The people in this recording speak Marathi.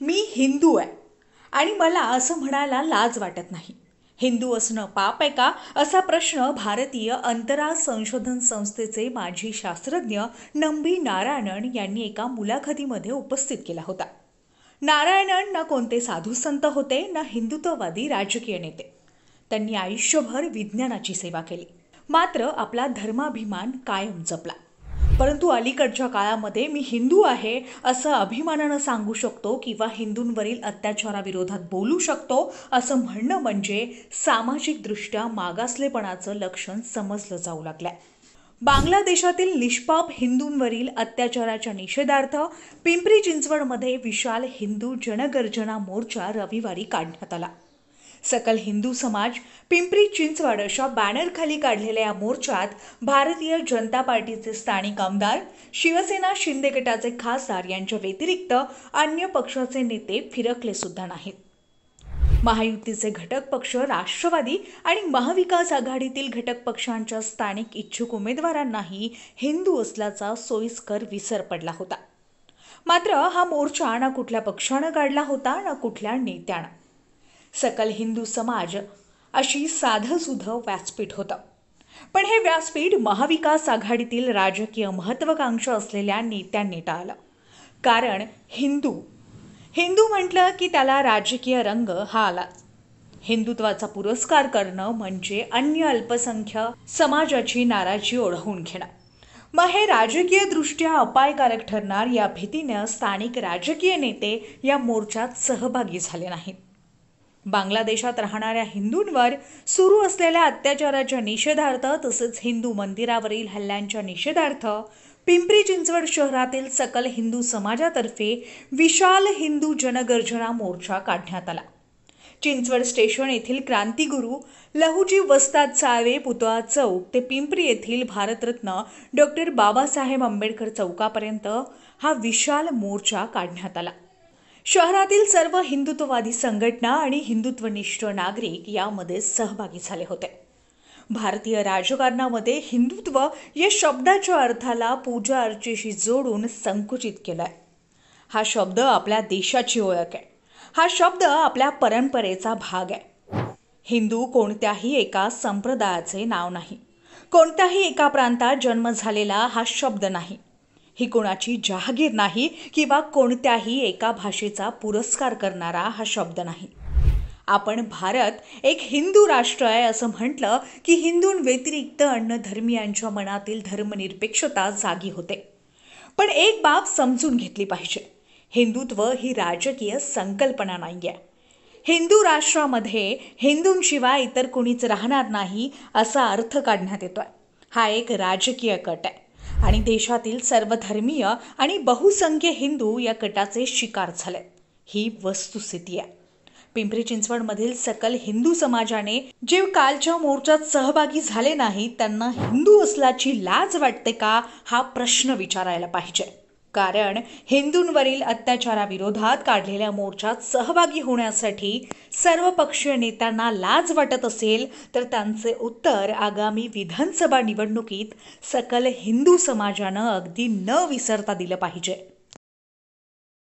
मी हिंदू आहे आणि मला असं म्हणायला लाज वाटत नाही. हिंदू असणं पाप आहे का, असा प्रश्न भारतीय अंतराळ संशोधन संस्थेचे माजी शास्त्रज्ञ नंबी नारायणन यांनी एका मुलाखतीमध्ये उपस्थित केला होता. नारायणन ना कोणते साधू संत होते ना हिंदुत्ववादी राजकीय नेते. त्यांनी आयुष्यभर विज्ञानाची सेवा केली, मात्र आपला धर्माभिमान कायम जपला. परंतु अलीकडच्या काळामध्ये मी हिंदू आहे असं अभिमानानं सांगू शकतो किंवा हिंदूंवरील अत्याचाराविरोधात बोलू शकतो असं म्हणणं म्हणजे सामाजिकदृष्ट्या मागासलेपणाचं लक्षण समजलं जाऊ लागलंय. बांगलादेशातील निष्पाप हिंदूंवरील अत्याचाराच्या निषेधार्थ पिंपरी चिंचवडमध्ये विशाल हिंदू जनगर्जना मोर्चा रविवारी काढण्यात आला. सकल हिंदू समाज पिंपरी चिंचवड अशा बॅनरखाली काढलेल्या या मोर्चात भारतीय जनता पार्टीचे स्थानिक आमदार, शिवसेना शिंदे गटाचे खासदार यांच्या व्यतिरिक्त अन्य पक्षाचे नेते फिरकले सुद्धा नाहीत. महायुतीचे घटक पक्ष राष्ट्रवादी आणि महाविकास आघाडीतील घटक पक्षांच्या स्थानिक इच्छुक उमेदवारांनाही हिंदू असल्याचा सोयीस्कर विसर पडला होता. मात्र हा मोर्चा ना कुठल्या पक्षानं काढला होता ना कुठल्या नेत्यानं. सकल हिंदू समाज अशी साधंसुधं व्यासपीठ होतं. पण हे व्यासपीठ महाविकास आघाडीतील राजकीय महत्त्वाकांक्षा असलेल्या नेत्यांनी टाळलं. कारण हिंदू म्हटलं की त्याला राजकीय रंग हा आलाच. हिंदुत्वाचा पुरस्कार करणं म्हणजे अन्य अल्पसंख्याक समाजाची नाराजी ओढवून घेणं. मग हे राजकीयदृष्ट्या अपायकारक ठरणार या भीतीनं स्थानिक राजकीय नेते या मोर्चात सहभागी झाले नाहीत. बांगलादेशात राहणाऱ्या हिंदूंवर सुरू असलेल्या अत्याचाराच्या निषेधार्थ तसेच हिंदू मंदिरावरील हल्ल्यांच्या निषेधार्थ पिंपरी चिंचवड शहरातील सकल हिंदू समाजातर्फे विशाल हिंदू जनगर्जना मोर्चा काढण्यात आला. चिंचवड स्टेशन येथील क्रांतिगुरू लहुजी वस्ताद साळवे पुतळा चौक ते पिंपरी येथील भारतरत्न डॉक्टर बाबासाहेब आंबेडकर चौकापर्यंत हा विशाल मोर्चा काढण्यात आला. शहरातील सर्व हिंदुत्ववादी संघटना आणि हिंदुत्वनिष्ठ नागरिक यामध्ये सहभागी झाले होते. भारतीय राजकारणामध्ये हिंदुत्व या शब्दाच्या अर्थाला पूजा अर्चेशी जोडून संकुचित केलाय. हा शब्द आपल्या देशाची ओळख आहे. हा शब्द आपल्या परंपरेचा भाग आहे. हिंदू कोणत्याही एका संप्रदायाचे नाव नाही. कोणत्याही एका प्रांतात जन्म झालेला हा शब्द नाही. ही कोणाची जहागीर नाही किंवा कोणत्याही एका भाषेचा पुरस्कार करणारा हा शब्द नाही. आपण भारत एक हिंदू राष्ट्र आहे असं म्हटलं की हिंदूंव्यतिरिक्त अन्य धर्मियांच्या मनातील धर्मनिरपेक्षता जागी होते. पण एक बाब समजून घेतली पाहिजे. हिंदुत्व ही राजकीय संकल्पना नाही आहे. हिंदू राष्ट्रामध्ये हिंदूंशिवाय इतर कोणीच राहणार नाही असा अर्थ काढण्यात येतोय. हा एक राजकीय कट आहे आणि देशातील सर्व धर्मीय आणि बहुसंख्य हिंदू या कटाचे शिकार झालेत. ही वस्तुस्थिती आहे. पिंपरी चिंचवडमधील सकल हिंदू समाजाने जे कालच्या मोर्चात सहभागी झाले नाहीत त्यांना हिंदू असल्याची लाज वाटते का, हा प्रश्न विचारायला पाहिजे. कारण हिंदूंवरील अत्याचाराविरोधात काढलेल्या मोर्चात सहभागी होण्यासाठी सर्व पक्षीय नेत्यांना लाज वाटत असेल तर त्यांचे उत्तर आगामी विधानसभा निवडणुकीत सकल हिंदू समाजानं अगदी न विसरता दिलं पाहिजे.